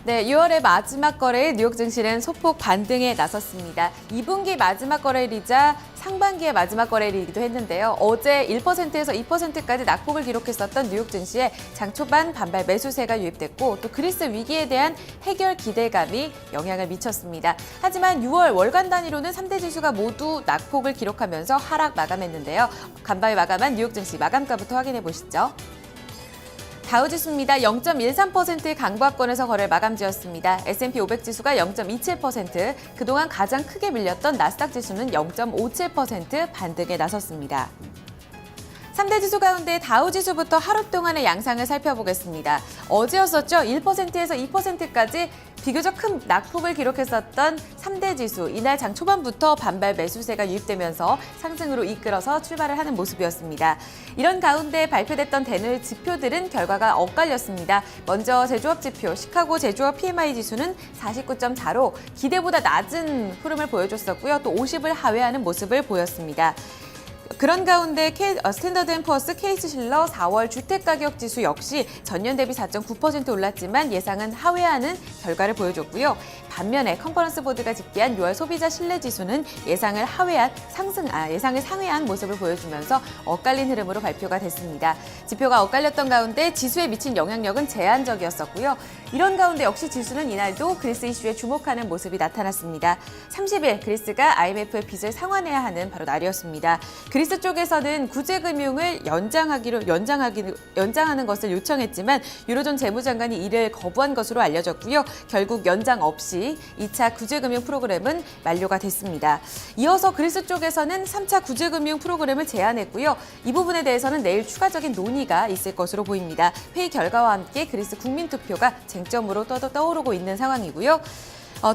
네, 6월의 마지막 거래일 뉴욕 증시는 소폭 반등에 나섰습니다. 2분기 마지막 거래일이자 상반기의 마지막 거래일이기도 했는데요. 어제 1%에서 2%까지 낙폭을 기록했었던 뉴욕 증시에 장 초반 반발 매수세가 유입됐고 또 그리스 위기에 대한 해결 기대감이 영향을 미쳤습니다. 하지만 6월 월간 단위로는 3대 지수가 모두 낙폭을 기록하면서 하락 마감했는데요. 간밤에 마감한 뉴욕 증시 마감가부터 확인해 보시죠. 다우지수입니다. 0.13%의 강보합권에서 거래를 마감지었습니다. S&P 500 지수가 0.27%, 그동안 가장 크게 밀렸던 나스닥 지수는 0.57% 반등에 나섰습니다. 3대 지수 가운데 다우지수부터 하루 동안의 양상을 살펴보겠습니다. 어제였었죠. 1%에서 2%까지 비교적 큰 낙폭을 기록했었던 3대 지수. 이날 장 초반부터 반발 매수세가 유입되면서 상승으로 이끌어서 출발을 하는 모습이었습니다. 이런 가운데 발표됐던 대늘 지표들은 결과가 엇갈렸습니다. 먼저 제조업 지표, 시카고 제조업 PMI 지수는 49.4로 기대보다 낮은 흐름을 보여줬었고요. 또 50을 하회하는 모습을 보였습니다. 그런 가운데 스탠더드&푸어스 케이스실러 4월 주택가격지수 역시 전년 대비 4.9% 올랐지만 예상은 하회하는 결과를 보여줬고요. 반면에 컨퍼런스 보드가 집계한 6월 소비자 신뢰지수는 예상을 상회한 모습을 보여주면서 엇갈린 흐름으로 발표가 됐습니다. 지표가 엇갈렸던 가운데 지수에 미친 영향력은 제한적이었었고요. 이런 가운데 역시 지수는 이날도 그리스 이슈에 주목하는 모습이 나타났습니다. 30일 그리스가 IMF의 빚을 상환해야 하는 바로 날이었습니다. 그리스 쪽에서는 구제금융을 연장하는 것을 요청했지만 유로존 재무장관이 이를 거부한 것으로 알려졌고요. 결국 연장 없이 2차 구제금융 프로그램은 만료가 됐습니다. 이어서 그리스 쪽에서는 3차 구제금융 프로그램을 제안했고요. 이 부분에 대해서는 내일 추가적인 논의가 있을 것으로 보입니다. 회의 결과와 함께 그리스 국민투표가 쟁점으로 떠오르고 있는 상황이고요.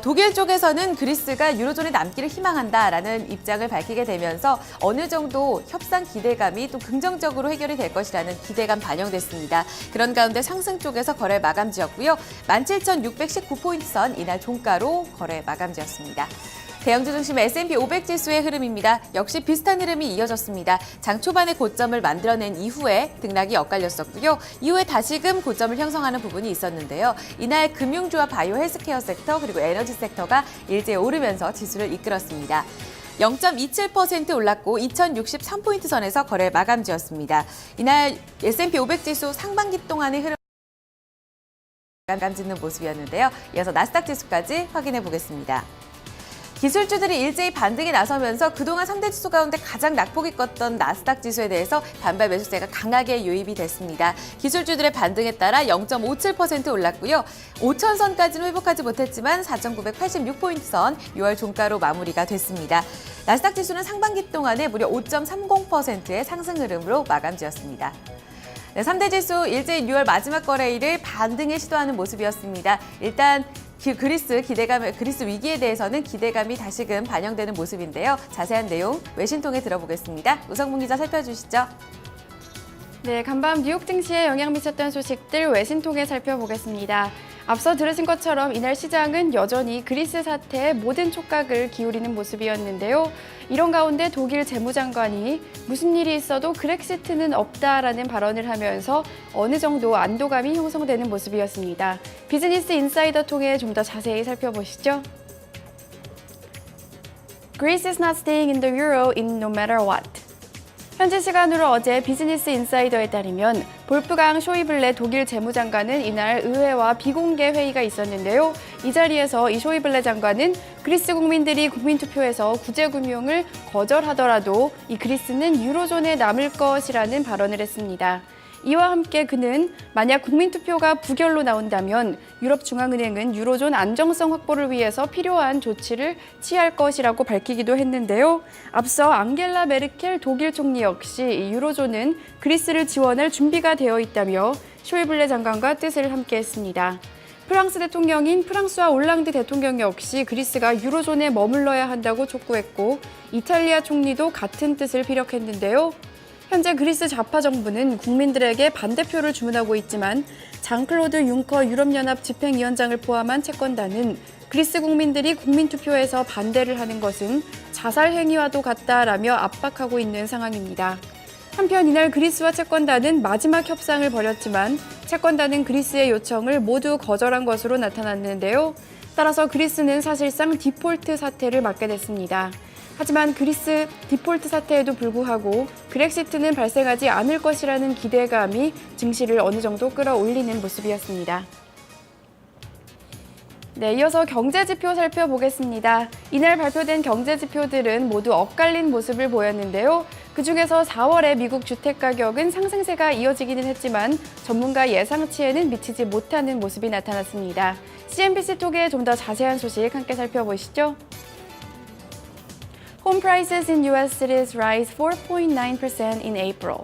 독일 쪽에서는 그리스가 유로존에 남기를 희망한다라는 입장을 밝히게 되면서 어느 정도 협상 기대감이 또 긍정적으로 해결이 될 것이라는 기대감 반영됐습니다. 그런 가운데 상승 쪽에서 거래 마감지었고요. 17,619포인트 선 이날 종가로 거래 마감지었습니다. 대형주 중심 S&P 500 지수의 흐름입니다. 역시 비슷한 흐름이 이어졌습니다. 장 초반에 고점을 만들어낸 이후에 등락이 엇갈렸었고요. 이후에 다시금 고점을 형성하는 부분이 있었는데요. 이날 금융주와 바이오 헬스케어 섹터 그리고 에너지 섹터가 일제히 오르면서 지수를 이끌었습니다. 0.27% 올랐고 2,063포인트 선에서 거래 마감지었습니다. 이날 S&P 500 지수 상반기 동안의 흐름 마감짓는 모습이었는데요. 이어서 나스닥 지수까지 확인해 보겠습니다. 기술주들이 일제히 반등에 나서면서 그동안 3대 지수 가운데 가장 낙폭이 컸던 나스닥 지수에 대해서 반발 매수세가 강하게 유입이 됐습니다. 기술주들의 반등에 따라 0.57% 올랐고요. 5,000선까지는 회복하지 못했지만 4,986포인트 선 6월 종가로 마무리가 됐습니다. 나스닥 지수는 상반기 동안에 무려 5.30%의 상승 흐름으로 마감지었습니다. 네, 3대 지수 일제히 6월 마지막 거래일을 반등에 시도하는 모습이었습니다. 일단 그리스 위기에 대해서는 기대감이 다시금 반영되는 모습인데요. 자세한 내용 외신 통해 들어보겠습니다. 우성문 기자 살펴주시죠. 네, 간밤 뉴욕 증시에 영향 미쳤던 소식들 외신 통해 살펴보겠습니다. 앞서 들으신 것처럼 이날 시장은 여전히 그리스 사태에 모든 촉각을 기울이는 모습이었는데요. 이런 가운데 독일 재무장관이 무슨 일이 있어도 그렉시트는 없다라는 발언을 하면서 어느 정도 안도감이 형성되는 모습이었습니다. 비즈니스 인사이더 통해 좀 더 자세히 살펴보시죠. Greece is not staying in the euro in no matter what. 현지 시간으로 어제 비즈니스 인사이더에 따르면 볼프강 쇼이블레 독일 재무장관은 이날 의회와 비공개 회의가 있었는데요. 이 자리에서 이 쇼이블레 장관은 그리스 국민들이 국민투표에서 구제금융을 거절하더라도 이 그리스는 유로존에 남을 것이라는 발언을 했습니다. 이와 함께 그는 만약 국민투표가 부결로 나온다면 유럽중앙은행은 유로존 안정성 확보를 위해서 필요한 조치를 취할 것이라고 밝히기도 했는데요. 앞서 앙겔라 메르켈 독일 총리 역시 이 유로존은 그리스를 지원할 준비가 되어 있다며 쇼이블레 장관과 뜻을 함께했습니다. 프랑스 대통령인 프랑스와 올랑드 대통령 역시 그리스가 유로존에 머물러야 한다고 촉구했고 이탈리아 총리도 같은 뜻을 피력했는데요. 현재 그리스 좌파 정부는 국민들에게 반대표를 주문하고 있지만 장클로드 융커 유럽연합 집행위원장을 포함한 채권단은 그리스 국민들이 국민투표에서 반대를 하는 것은 자살 행위와도 같다라며 압박하고 있는 상황입니다. 한편 이날 그리스와 채권단은 마지막 협상을 벌였지만 채권단은 그리스의 요청을 모두 거절한 것으로 나타났는데요. 따라서 그리스는 사실상 디폴트 사태를 맞게 됐습니다. 하지만 그리스 디폴트 사태에도 불구하고 그렉시트는 발생하지 않을 것이라는 기대감이 증시를 어느 정도 끌어올리는 모습이었습니다. 네, 이어서 경제지표 살펴보겠습니다. 이날 발표된 경제지표들은 모두 엇갈린 모습을 보였는데요. 그중에서 4월에 미국 주택가격은 상승세가 이어지기는 했지만 전문가 예상치에는 미치지 못하는 모습이 나타났습니다. CNBC 톡의 좀 더 자세한 소식 함께 살펴보시죠. Home prices in U.S. cities rise 4.9% in April.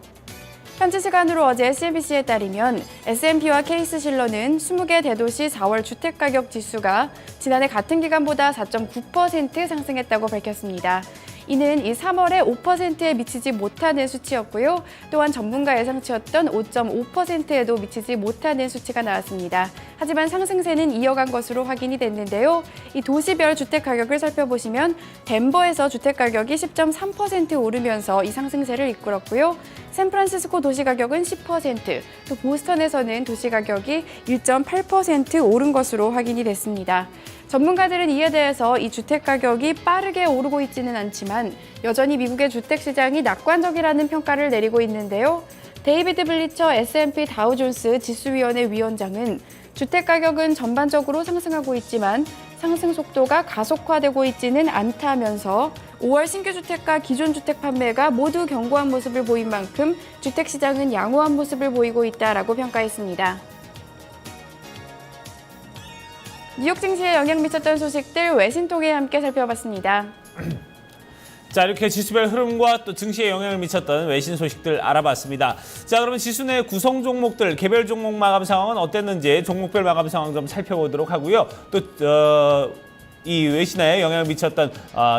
현지 시간으로 어제 CNBC에 따르면 S&P와 케이스실러는 20개 대도시 4월 주택가격 지수가 지난해 같은 기간보다 4.9% 상승했다고 밝혔습니다. 이는 이 3월에 5%에 미치지 못하는 수치였고요. 또한 전문가 예상치였던 5.5%에도 미치지 못하는 수치가 나왔습니다. 하지만 상승세는 이어간 것으로 확인이 됐는데요. 이 도시별 주택 가격을 살펴보시면 덴버에서 주택 가격이 10.3% 오르면서 이 상승세를 이끌었고요. 샌프란시스코 도시 가격은 10%, 또 보스턴에서는 도시 가격이 1.8% 오른 것으로 확인이 됐습니다. 전문가들은 이에 대해서 이 주택 가격이 빠르게 오르고 있지는 않지만 여전히 미국의 주택 시장이 낙관적이라는 평가를 내리고 있는데요. 데이비드 블리처 S&P 다우존스 지수위원회 위원장은 주택 가격은 전반적으로 상승하고 있지만 상승 속도가 가속화되고 있지는 않다면서 5월 신규 주택과 기존 주택 판매가 모두 견고한 모습을 보인 만큼 주택 시장은 양호한 모습을 보이고 있다라고 평가했습니다. 뉴욕 증시에 영향 미쳤던 소식들 외신통에 함께 살펴봤습니다. 자, 이렇게 지수별 흐름과 또 증시에 영향을 미쳤던 외신 소식들 알아봤습니다. 자, 그러면 지수 내 구성 종목들, 개별 종목 마감 상황은 어땠는지 종목별 마감 상황 좀 살펴보도록 하고요. 또 이 외신에 영향을 미쳤던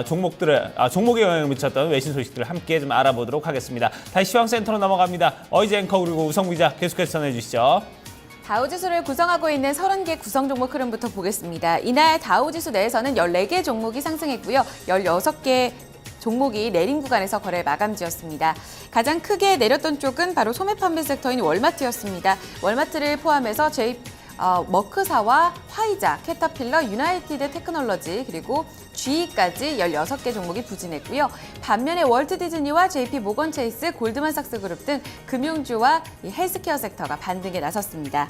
종목에 영향을 미쳤던 외신 소식들을 함께 좀 알아보도록 하겠습니다. 다시 시황센터로 넘어갑니다. 어이즈 앵커 그리고 우성 기자 계속해서 전해주시죠. 다우지수를 구성하고 있는 30개 구성 종목 흐름부터 보겠습니다. 이날 다우지수 내에서는 14개 종목이 상승했고요. 16개 종목이 내린 구간에서 거래 마감지었습니다. 가장 크게 내렸던 쪽은 바로 소매 판매 섹터인 월마트였습니다. 월마트를 포함해서 머크사와 화이자, 캐터필러, 유나이티드 테크놀로지 그리고 GE까지 16개 종목이 부진했고요. 반면에 월트 디즈니와 JP 모건 체이스, 골드만삭스 그룹 등 금융주와 헬스케어 섹터가 반등에 나섰습니다.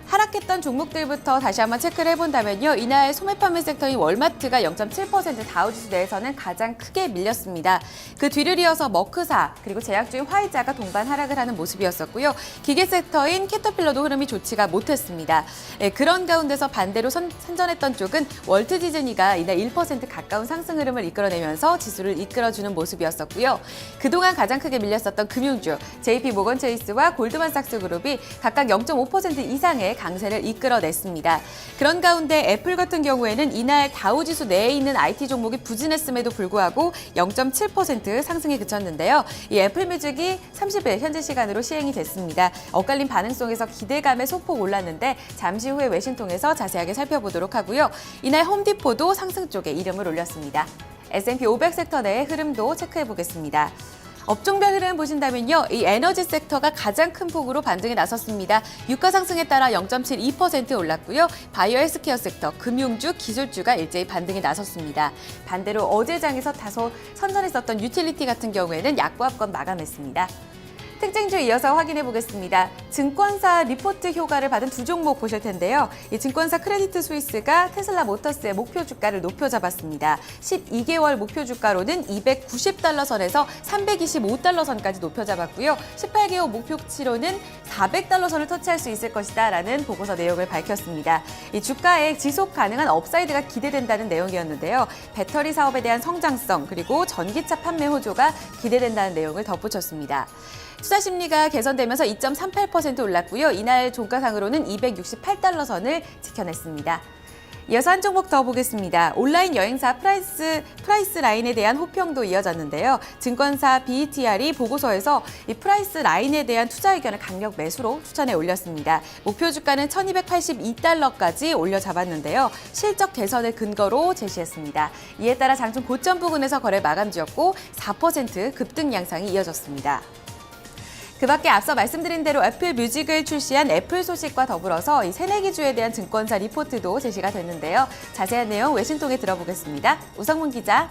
하락했던 종목들부터 다시 한번 체크를 해본다면요. 이날 소매 판매 섹터인 월마트가 0.7% 다우지수 내에서는 가장 크게 밀렸습니다. 그 뒤를 이어서 머크사 그리고 제약주인 화이자가 동반 하락을 하는 모습이었었고요. 기계 섹터인 캐터필러도 흐름이 좋지가 못했습니다. 그런 가운데서 반대로 선전했던 쪽은 월트 디즈니가 이날 1% 가까운 상승 흐름을 이끌어내면서 지수를 이끌어주는 모습이었었고요. 그동안 가장 크게 밀렸었던 금융주 JP 모건 체이스와 골드만삭스 그룹이 각각 0.5% 이상의 강세를 이끌어냈습니다. 그런 가운데 애플 같은 경우에는 이날 다우지수 내에 있는 IT 종목이 부진했음에도 불구하고 0.7% 상승에 그쳤는데요. 이 애플뮤직이 30일 현지 시간으로 시행이 됐습니다. 엇갈린 반응 속에서 기대감에 소폭 올랐는데 잠시 후에 외신통해서 자세하게 살펴보도록 하고요. 이날 홈디포도 상승 쪽에 이름을 올렸습니다. S&P 500 섹터 내의 흐름도 체크해 보겠습니다. 업종별 흐름 보신다면요. 이 에너지 섹터가 가장 큰 폭으로 반등에 나섰습니다. 유가 상승에 따라 0.72% 올랐고요. 바이오 헬스케어 섹터, 금융주, 기술주가 일제히 반등에 나섰습니다. 반대로 어제 장에서 다소 선전했었던 유틸리티 같은 경우에는 약보합권 마감했습니다. 특징주 이어서 확인해 보겠습니다. 증권사 리포트 효과를 받은 두 종목 보실 텐데요. 이 증권사 크레디트 스위스가 테슬라 모터스의 목표 주가를 높여 잡았습니다. 12개월 목표 주가로는 290달러 선에서 325달러 선까지 높여 잡았고요. 18개월 목표치로는 400달러 선을 터치할 수 있을 것이다 라는 보고서 내용을 밝혔습니다. 이 주가에 지속 가능한 업사이드가 기대된다는 내용이었는데요. 배터리 사업에 대한 성장성 그리고 전기차 판매 호조가 기대된다는 내용을 덧붙였습니다. 투자 심리가 개선되면서 2.38% 올랐고요. 이날 종가상으로는 268달러 선을 지켜냈습니다. 이어서 한 종목 더 보겠습니다. 온라인 여행사 프라이스 라인에 대한 호평도 이어졌는데요. 증권사 BETR이 보고서에서 이 프라이스 라인에 대한 투자 의견을 강력 매수로 추천해 올렸습니다. 목표 주가는 1282달러까지 올려 잡았는데요. 실적 개선을 근거로 제시했습니다. 이에 따라 장중 고점 부근에서 거래 마감지었고 4% 급등 양상이 이어졌습니다. 그 밖에 앞서 말씀드린 대로 애플 뮤직을 출시한 애플 소식과 더불어서 이 새내기주에 대한 증권사 리포트도 제시가 됐는데요. 자세한 내용 외신 통해 들어보겠습니다. 우성문 기자.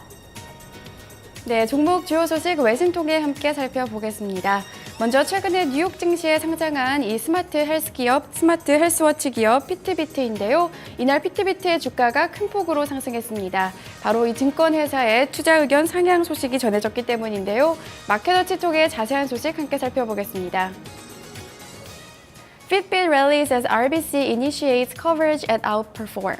네, 종목 주요 소식 외신 통해 함께 살펴보겠습니다. 먼저 최근에 뉴욕 증시에 상장한 이 스마트 헬스워치 기업 피트비트인데요. 이날 피트비트의 주가가 큰 폭으로 상승했습니다. 바로 이 증권회사의 투자 의견 상향 소식이 전해졌기 때문인데요. 마켓워치 통해 자세한 소식 함께 살펴보겠습니다. Fitbit rallies as RBC initiates coverage at Outperform.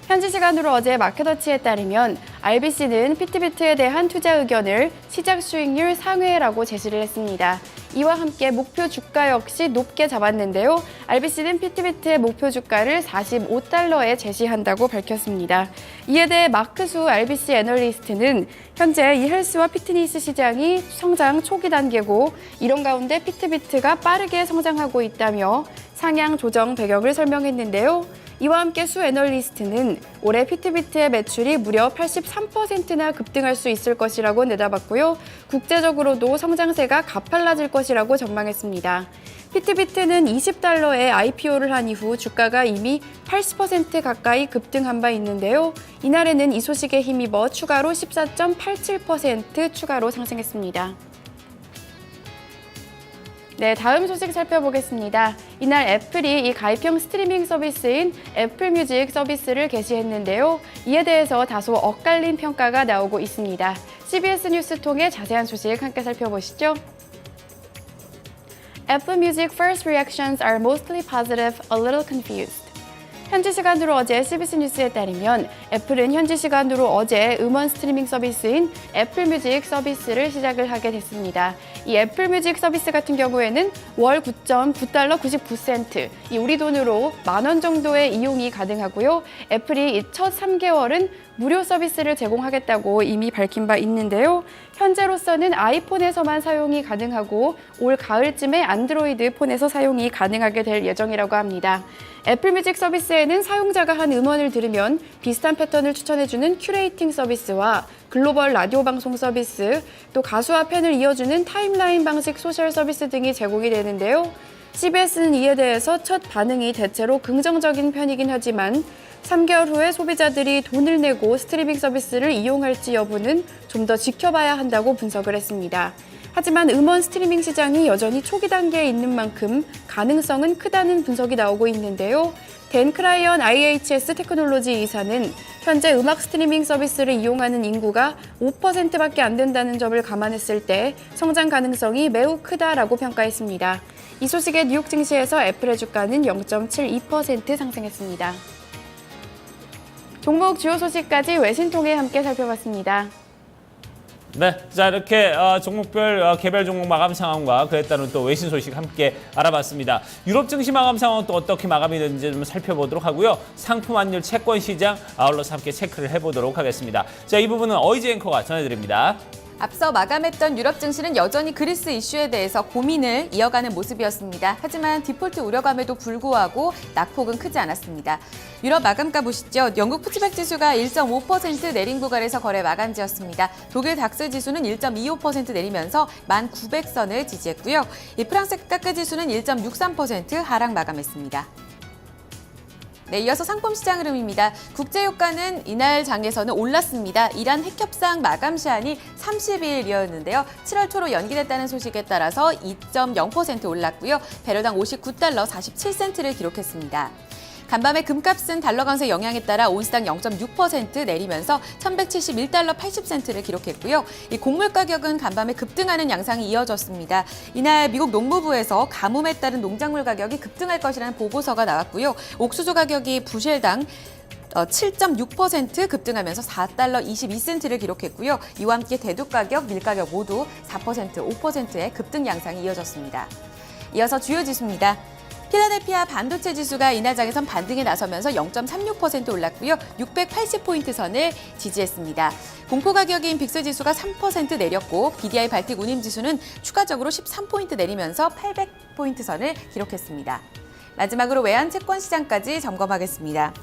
현지 시간으로 어제 마켓워치에 따르면 RBC는 피트비트에 대한 투자 의견을 시작 수익률 상회라고 제시를 했습니다. 이와 함께 목표 주가 역시 높게 잡았는데요. RBC는 피트비트의 목표 주가를 45달러에 제시한다고 밝혔습니다. 이에 대해 마크수 RBC 애널리스트는 현재 이 헬스와 피트니스 시장이 성장 초기 단계고 이런 가운데 피트비트가 빠르게 성장하고 있다며 상향 조정 배경을 설명했는데요. 이와 함께 수 애널리스트는 올해 피트비트의 매출이 무려 83%나 급등할 수 있을 것이라고 내다봤고요. 국제적으로도 성장세가 가팔라질 것이라고 전망했습니다. 피트비트는 20달러에 IPO를 한 이후 주가가 이미 80% 가까이 급등한 바 있는데요. 이날에는 이 소식에 힘입어 추가로 14.87% 추가로 상승했습니다. 네, 다음 소식 살펴보겠습니다. 이날 애플이 이 가입형 스트리밍 서비스인 애플 뮤직 서비스를 개시했는데요. 이에 대해서 다소 엇갈린 평가가 나오고 있습니다. CBS 뉴스 통해 자세한 소식 함께 살펴보시죠. Apple Music first reactions are mostly positive, a little confused. 현지 시간으로 어제 CBS 뉴스에 따르면 애플은 현지 시간으로 어제 음원 스트리밍 서비스인 애플 뮤직 서비스를 시작을 하게 됐습니다. 이 애플 뮤직 서비스 같은 경우에는 월 9.9달러 99센트, 이 우리 돈으로 10,000원 정도의 이용이 가능하고요. 애플이 첫 3개월은 무료 서비스를 제공하겠다고 이미 밝힌 바 있는데요. 현재로서는 아이폰에서만 사용이 가능하고 올 가을쯤에 안드로이드 폰에서 사용이 가능하게 될 예정이라고 합니다. 애플 뮤직 서비스에는 사용자가 한 음원을 들으면 비슷한 패턴을 추천해주는 큐레이팅 서비스와 글로벌 라디오 방송 서비스, 또 가수와 팬을 이어주는 타임라인 방식 소셜 서비스 등이 제공이 되는데요. CBS는 이에 대해서 첫 반응이 대체로 긍정적인 편이긴 하지만 3개월 후에 소비자들이 돈을 내고 스트리밍 서비스를 이용할지 여부는 좀 더 지켜봐야 한다고 분석을 했습니다. 하지만 음원 스트리밍 시장이 여전히 초기 단계에 있는 만큼 가능성은 크다는 분석이 나오고 있는데요. 댄 크라이언 IHS 테크놀로지 이사는 현재 음악 스트리밍 서비스를 이용하는 인구가 5%밖에 안 된다는 점을 감안했을 때 성장 가능성이 매우 크다라고 평가했습니다. 이 소식에 뉴욕 증시에서 애플의 주가는 0.72% 상승했습니다. 종목 주요 소식까지 외신 통해 함께 살펴봤습니다. 네, 자 이렇게 종목별 개별 종목 마감 상황과 그에 따른 또 외신 소식 함께 알아봤습니다. 유럽 증시 마감 상황은 또 어떻게 마감이 되는지 좀 살펴보도록 하고요. 상품 환율, 채권 시장 아울러서 함께 체크를 해보도록 하겠습니다. 자, 이 부분은 어이지 앵커가 전해드립니다. 앞서 마감했던 유럽 증시는 여전히 그리스 이슈에 대해서 고민을 이어가는 모습이었습니다. 하지만 디폴트 우려감에도 불구하고 낙폭은 크지 않았습니다. 유럽 마감가 보시죠. 영국 푸치백 지수가 1.5% 내린 구간에서 거래 마감지였습니다. 독일 닥스 지수는 1.25% 내리면서 1900선을 지지했고요. 이 프랑스 카크 지수는 1.63% 하락 마감했습니다. 네, 이어서 상품 시장 흐름입니다. 국제유가는 이날 장에서는 올랐습니다. 이란 핵협상 마감 시한이 30일이었는데요. 7월 초로 연기됐다는 소식에 따라서 2.0% 올랐고요. 배럴당 59달러 47센트를 기록했습니다. 간밤에 금값은 달러 강세 영향에 따라 온스당 0.6% 내리면서 1,171달러 80센트를 기록했고요. 이 곡물 가격은 간밤에 급등하는 양상이 이어졌습니다. 이날 미국 농무부에서 가뭄에 따른 농작물 가격이 급등할 것이라는 보고서가 나왔고요. 옥수수 가격이 부실당 7.6% 급등하면서 4달러 22센트를 기록했고요. 이와 함께 대두 가격, 밀 가격 모두 4%, 5%의 급등 양상이 이어졌습니다. 이어서 주요 지수입니다. 필라델피아 반도체 지수가 이날 장에선 반등에 나서면서 0.36% 올랐고요. 680포인트 선을 지지했습니다. 공포 가격인 빅스 지수가 3% 내렸고 BDI 발틱 운임 지수는 추가적으로 13포인트 내리면서 800포인트 선을 기록했습니다. 마지막으로 외환 채권 시장까지 점검하겠습니다.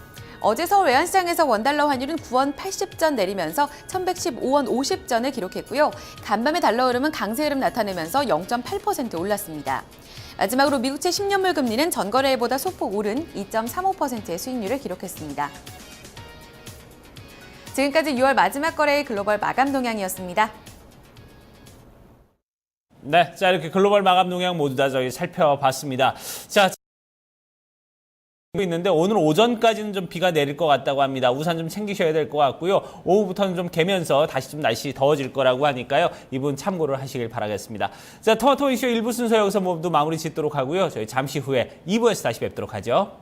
어제 서울 외환시장에서 원달러 환율은 9원 80전 내리면서 1115원 50전을 기록했고요. 간밤의 달러 흐름은 강세 흐름 나타내면서 0.8% 올랐습니다. 마지막으로 미국채 10년물 금리는 전거래일보다 소폭 오른 2.35%의 수익률을 기록했습니다. 지금까지 6월 마지막 거래일 글로벌 마감 동향이었습니다. 네, 자 이렇게 글로벌 마감 동향 모두 다 저희 살펴봤습니다. 자. 있는데 오늘 오전까지는 좀 비가 내릴 것 같다고 합니다. 우산 좀 챙기셔야 될 것 같고요. 오후부터는 좀 개면서 다시 좀 날씨 더워질 거라고 하니까요. 이 부분 참고를 하시길 바라겠습니다. 자, 토마토 이슈 1부 순서 여기서 모두 마무리 짓도록 하고요. 저희 잠시 후에 2부에서 다시 뵙도록 하죠.